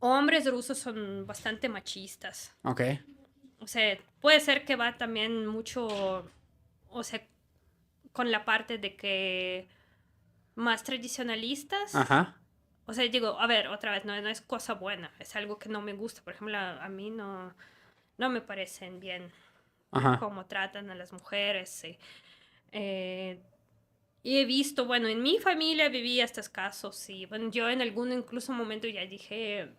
hombres rusos son bastante machistas. Ok. O sea, puede ser que va también mucho, o sea, con la parte de que más tradicionalistas. Ajá. O sea, digo, a ver, otra vez, no es cosa buena, es algo que no me gusta. Por ejemplo, a mí no me parecen bien Ajá. cómo tratan a las mujeres. Y he visto, bueno, en mi familia viví estos casos y bueno, yo en algún incluso momento ya dije,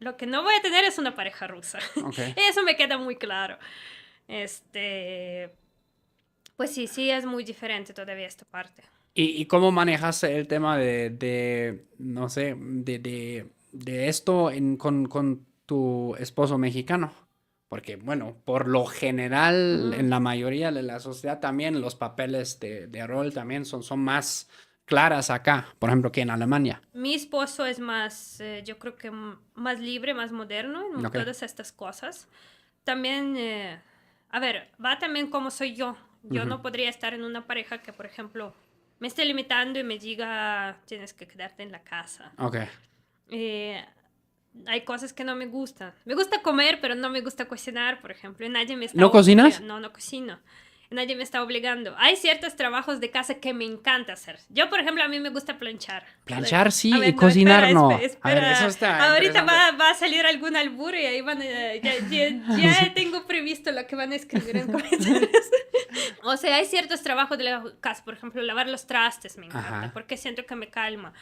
lo que no voy a tener es una pareja rusa. Ok. Eso me queda muy claro. Este, pues sí, es muy diferente todavía esta parte. ¿Y cómo manejas el tema no sé, de esto con tu esposo mexicano? Porque, bueno, por lo general, Mm. en la mayoría de la sociedad también los papeles de rol también son más claras acá, por ejemplo, que en Alemania. Mi esposo es más, yo creo que más libre, más moderno en Ok. todas estas cosas. También, a ver, va también como soy yo. Yo Ujú. no podría estar en una pareja que, por ejemplo, me esté limitando y me diga, tienes que quedarte en la casa. Ok. Eh, Hay cosas que no me gustan. Me gusta comer, pero no me gusta cocinar, por ejemplo. Y nadie me está ¿No cocinas? obligando. No, no cocino. Nadie me está obligando. Hay ciertos trabajos de casa que me encanta hacer. Yo, por ejemplo, a mí me gusta planchar. Planchar A sí y ver, no, cocinar no. A ver, eso espera. está Ahorita interesante. va a salir algún albur y ahí van a, ya tengo previsto lo que van a escribir en comentarios. O sea, hay ciertos trabajos de la casa, por ejemplo, lavar los trastes me encanta, Ajá. porque siento que me calma.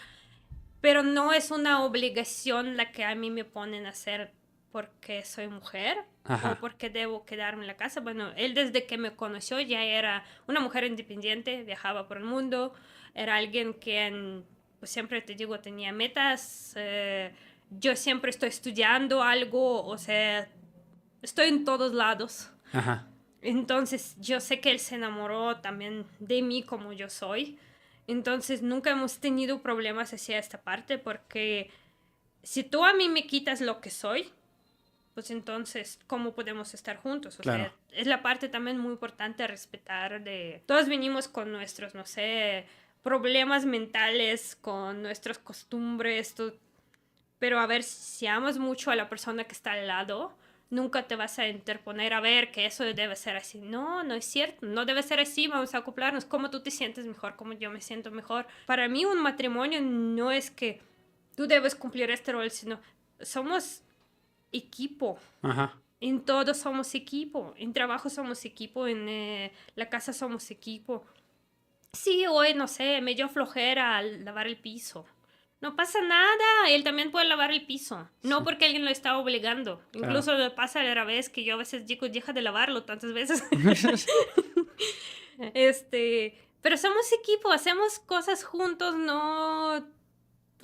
Pero no es una obligación la que a mí me ponen a hacer porque soy mujer o Ajá. porque debo quedarme en la casa. Bueno, él desde que me conoció ya era una mujer independiente, viajaba por el mundo, era alguien que, pues siempre te digo, tenía metas. Yo siempre estoy estudiando algo, o sea, estoy en todos lados. Ajá. Entonces yo sé que él se enamoró también de mí como yo soy. Entonces nunca hemos tenido problemas hacia esta parte porque si tú a mí me quitas lo que soy, pues entonces, ¿cómo podemos estar juntos? O Claro. sea, es la parte también muy importante a respetar de... Todos venimos con nuestros, no sé, problemas mentales, con nuestras costumbres, pero a ver, si amas mucho a la persona que está al lado, nunca te vas a interponer a ver que eso debe ser así. No, no es cierto, no debe ser así, vamos a acoplarnos. ¿Cómo tú te sientes mejor? ¿Cómo yo me siento mejor? Para mí un matrimonio no es que tú debes cumplir este rol, sino somos equipo. Ajá. En todo somos equipo, en trabajo somos equipo, en la casa somos equipo. Sí, hoy, no sé, me dio flojera al lavar el piso. No pasa nada, él también puede lavar el piso. No Sí. porque alguien lo está obligando. Claro. Incluso pasa a la vez que yo a veces digo, deja de lavarlo tantas veces. Pero somos equipo, hacemos cosas juntos, no,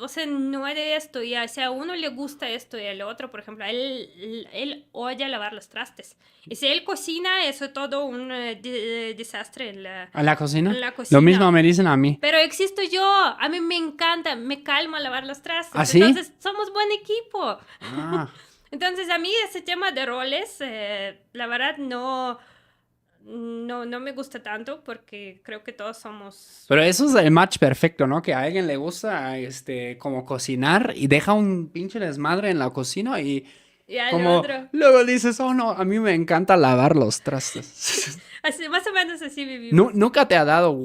o sea, no es de esto, y si a uno le gusta esto y al otro, por ejemplo, a él odia lavar los trastes. Y si él cocina, eso es todo un desastre ¿A la cocina? en la Lo mismo cocina. me dicen a mí. Pero existo yo, a mí me encanta, me calma lavar los ¿Ah, trastes, sí? entonces somos buen equipo. Ah. Entonces a mí ese tema de roles, la verdad no me gusta tanto porque creo que todos somos... Pero eso es el match perfecto, ¿no? Que a alguien le gusta, como cocinar y deja un pinche desmadre en la cocina y Y al como otro, luego dices, oh no, a mí me encanta lavar los trastes. así, más o menos así vivimos. Nunca te ha dado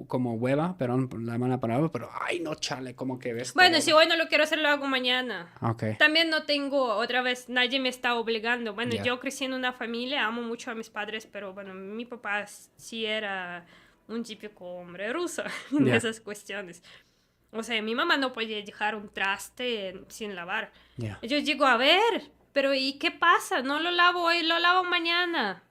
como hueva, perdón por la mala palabra, pero ay no, chale, como que ves Bueno, todo. si hoy no lo quiero hacer, lo hago mañana. Ok, También no tengo, otra vez, nadie me está obligando. Bueno, ya. yo crecí en una familia, amo mucho a mis padres, pero bueno, mi papá sí era un típico hombre ruso en Ya, esas cuestiones. O sea, mi mamá no podía dejar un traste sin lavar. ya. Yo digo, a ver, pero ¿y qué pasa? No lo lavo hoy, lo lavo mañana.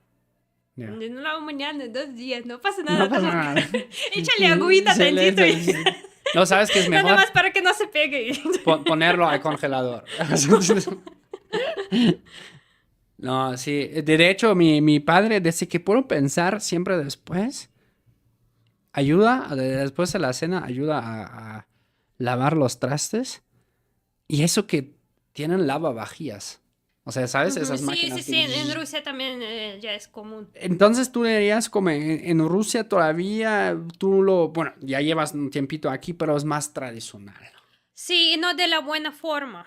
Ya. No lo lavo mañana, en 2 días, no pasa No nada. pasa nada. Échale agüita tantito y... No, ¿sabes qué es Nada mejor? más para que no se pegue. Ponerlo al congelador. No, sí. De hecho, mi padre, desde que puedo pensar, siempre después, después de la cena, ayuda a lavar los trastes. Y eso que tienen lavavajillas. O sea, ¿sabes? Ujú, Esas sí, máquinas que... sí, en Rusia también ya es común. Entonces tú dirías como en Rusia todavía bueno, ya llevas un tiempito aquí, pero es más tradicional. Sí, y no de la buena forma.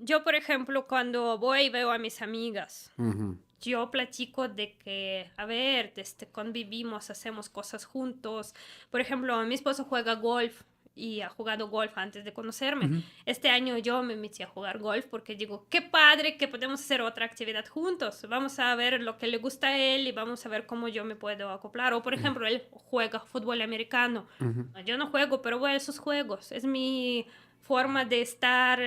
Yo, por ejemplo, cuando voy y veo a mis amigas, Ujú. yo platico de que, a ver, convivimos, hacemos cosas juntos. Por ejemplo, mi esposo juega golf y ha jugado golf antes de conocerme. Ujú. Este año yo me metí a jugar golf porque digo, qué padre que podemos hacer otra actividad juntos. Vamos a ver lo que le gusta a él y vamos a ver cómo yo me puedo acoplar. O, por ejemplo, él juega fútbol americano. Ujú. Yo no juego, pero voy a esos juegos. Es mi forma de estar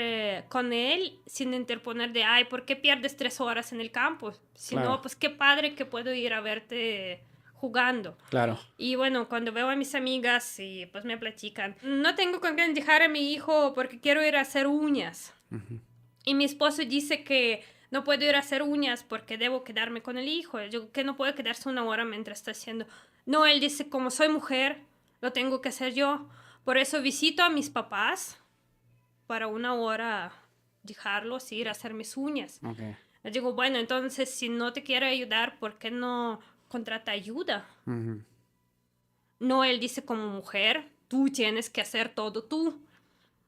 con él sin interponer de, ay, ¿por qué pierdes 3 horas en el campo? Si Claro. no, pues qué padre que puedo ir a verte jugando. Claro. Y bueno, cuando veo a mis amigas y pues me platican, no tengo con quién dejar a mi hijo porque quiero ir a hacer uñas. Ujú. Y mi esposo dice que no puedo ir a hacer uñas porque debo quedarme con el hijo. Yo que no puede quedarse 1 hora mientras está haciendo. No, él dice, como soy mujer, lo tengo que hacer yo. Por eso visito a mis papás para 1 hora dejarlos ir a hacer mis uñas. Okay. Les digo, bueno, entonces si no te quiere ayudar, ¿por qué no contrata ayuda? Ujú. No, él dice como mujer, tú tienes que hacer todo tú.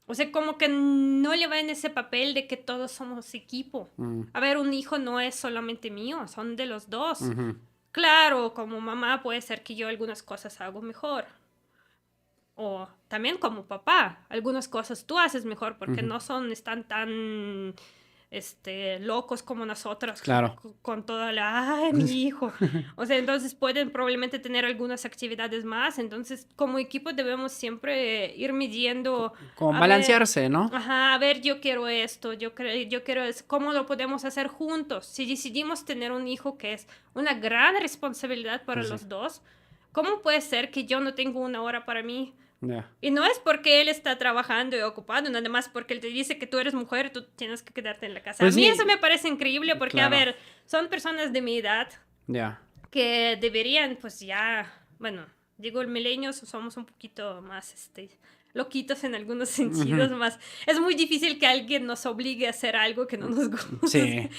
O sea, como que no le va en ese papel de que todos somos equipo. Ujú. A ver, un hijo no es solamente mío, son de los dos. Ujú. Claro, como mamá puede ser que yo algunas cosas hago mejor. O también como papá, algunas cosas tú haces mejor porque Ujú. no están tan locos como nosotros Claro. con toda la, ay, mi hijo. O sea, entonces pueden probablemente tener algunas actividades más. Entonces, como equipo debemos siempre ir midiendo. Como A ver, balancearse, ¿no? ajá, a ver, yo quiero esto, yo quiero eso, ¿cómo lo podemos hacer juntos? Si decidimos tener un hijo que es una gran responsabilidad para Sí. los dos, ¿cómo puede ser que yo no tengo 1 hora para mí? Ya. Y no es porque él está trabajando y ocupado, nada más porque él te dice que tú eres mujer y tú tienes que quedarte en la casa. Pues A mí sí. eso me parece increíble porque, Claro. a ver, son personas de mi edad Ya. que deberían, pues ya, bueno, digo, el milenios somos un poquito más, loquitos en algunos sentidos, Ujú. más. Es muy difícil que alguien nos obligue a hacer algo que no nos gusta. Sí.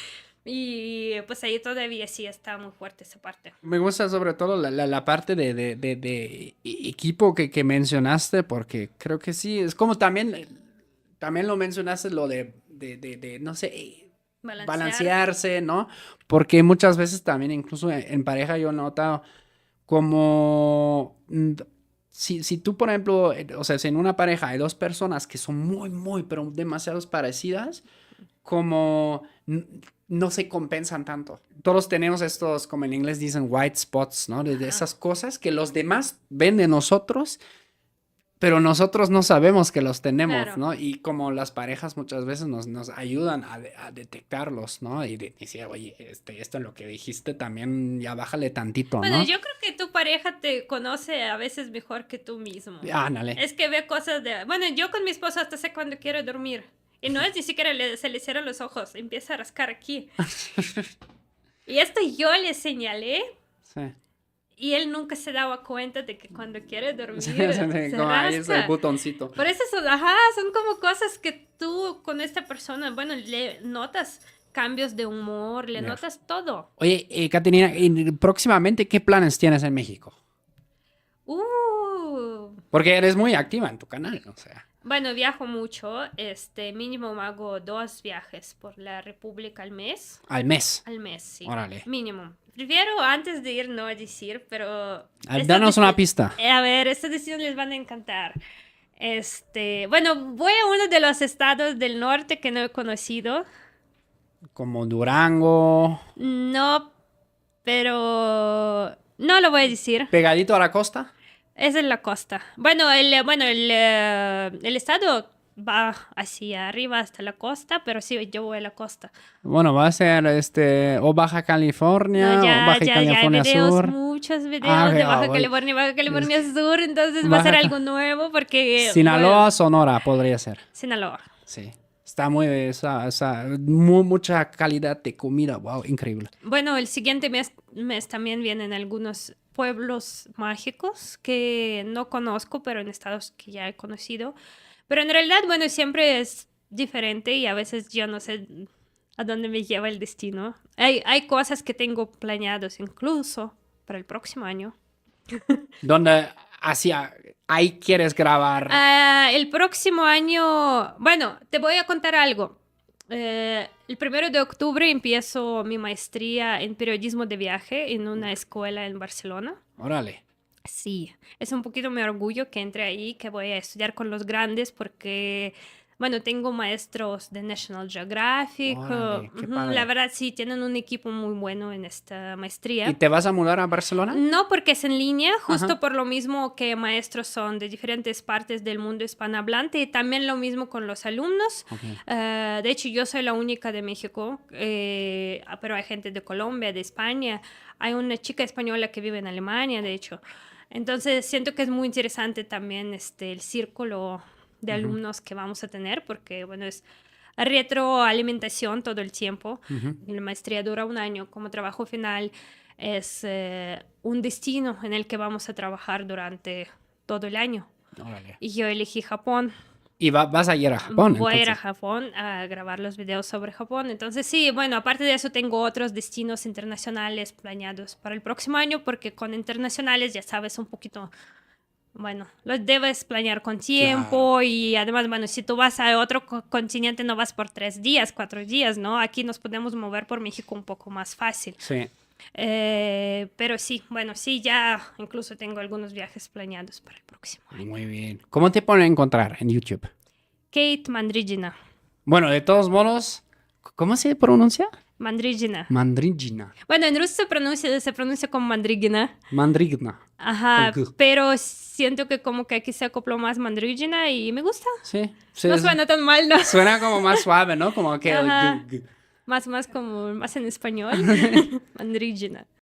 Y pues ahí todavía sí está muy fuerte esa parte. Me gusta sobre todo la parte de equipo que mencionaste, porque creo que sí, es como también lo mencionaste, lo de no sé, balancearse, ¿no? Porque muchas veces también, incluso en pareja, yo he notado como, si tú, por ejemplo, o sea, si en una pareja hay dos personas que son muy, pero demasiado parecidas, como no se compensan tanto. Todos tenemos estos, como en inglés dicen, white spots, ¿no? De Ajá. esas cosas que los demás ven de nosotros, pero nosotros no sabemos que los tenemos, Claro. ¿no? Y como las parejas muchas veces nos ayudan a detectarlos, ¿no? Y decir, oye, esto en lo que dijiste también ya bájale tantito, Bueno, ¿no? yo creo que tu pareja te conoce a veces mejor que tú mismo. Ándale. Es que ve cosas de... Bueno, yo con mi esposo hasta sé cuando quiere dormir. Y no es ni siquiera se le cierran los ojos, empieza a rascar aquí. Y esto yo le señalé Sí. y él nunca se daba cuenta de que cuando quiere dormir Sí, se como ahí es el rasca. botoncito. Por eso son como cosas que tú con esta persona, bueno, le notas cambios de humor, le Ya. notas todo. Oye, Caterina, y próximamente, ¿qué planes tienes en México? Porque eres muy activa en tu canal, o sea. Bueno, viajo mucho, mínimo hago 2 viajes por la República al mes. Al mes. Al mes, sí. Órale. Mínimo. Prefiero antes de ir no decir, pero... Danos una pista. A ver, estas decisiones les van a encantar. Bueno, voy a uno de los estados del norte que no he conocido. Como Durango. No, pero... No lo voy a decir. ¿Pegadito a la costa? Es en la costa. Bueno, el estado va hacia arriba hasta la costa, pero sí, yo voy a la costa. Bueno, va a ser o Baja California No, o Baja California hay videos, Sur. muchos videos de Baja California Sur, entonces va a ser algo nuevo porque... Sinaloa, bueno, Sonora podría ser. Sinaloa. Sí. Está mucha calidad de comida. Wow, increíble. Bueno, el siguiente mes también vienen algunos pueblos mágicos que no conozco, pero en estados que ya he conocido. Pero en realidad, bueno, siempre es diferente y a veces yo no sé a dónde me lleva el destino. Hay cosas que tengo planeados incluso para el próximo año. ¿Dónde ahí quieres grabar? El próximo año, bueno, te voy a contar algo. El 1 de octubre empiezo mi maestría en periodismo de viaje en una escuela en Barcelona. Órale. Sí, es un poquito mi orgullo que entre ahí, que voy a estudiar con los grandes porque, bueno, tengo maestros de National Geographic. Órale, qué Ujú, padre. la verdad, sí, tienen un equipo muy bueno en esta ¿Y maestría. te vas a mudar a Barcelona? No porque es en línea, justo Ajá. por lo mismo que maestros son de diferentes partes del mundo hispanohablante y también lo mismo con los alumnos. Ok. De hecho, yo soy la única de México, pero hay gente de Colombia, de España. Hay una chica española que vive en Alemania, de hecho. Entonces, siento que es muy interesante también el círculo de alumnos que vamos a tener porque, bueno, es retroalimentación todo el tiempo. La maestría dura 1 año. Como trabajo final es un destino en el que vamos a trabajar durante todo el año. Órale. Y yo elegí Japón. Y vas a ir a Japón, Voy a ir a entonces. Japón a grabar los videos sobre Japón. Entonces, sí, bueno, aparte de eso, tengo otros destinos internacionales planeados para el próximo año, porque con internacionales, ya sabes, un poquito, bueno, los debes planear con tiempo y además, bueno, si tú vas a otro continente, no vas por 3 días, 4 días, ¿no? Aquí nos podemos mover por México un poco más fácil. Sí. Pero sí, bueno, sí, ya incluso tengo algunos viajes planeados para el próximo año. Muy bien. ¿Cómo te pueden encontrar en YouTube? Kate Mandrigina. Bueno, de todos modos, ¿cómo se pronuncia? Mandrigina. Mandrigina. Bueno, en ruso se pronuncia como Mandrigina. Mandrigna. Ajá, Con G. pero siento que como que aquí se acopló más Mandrigina y me gusta. Sí. Sí, No suena tan mal, ¿no? suena como más suave, ¿no? Como que... Ajá. Más como, más en español. Mandrigina.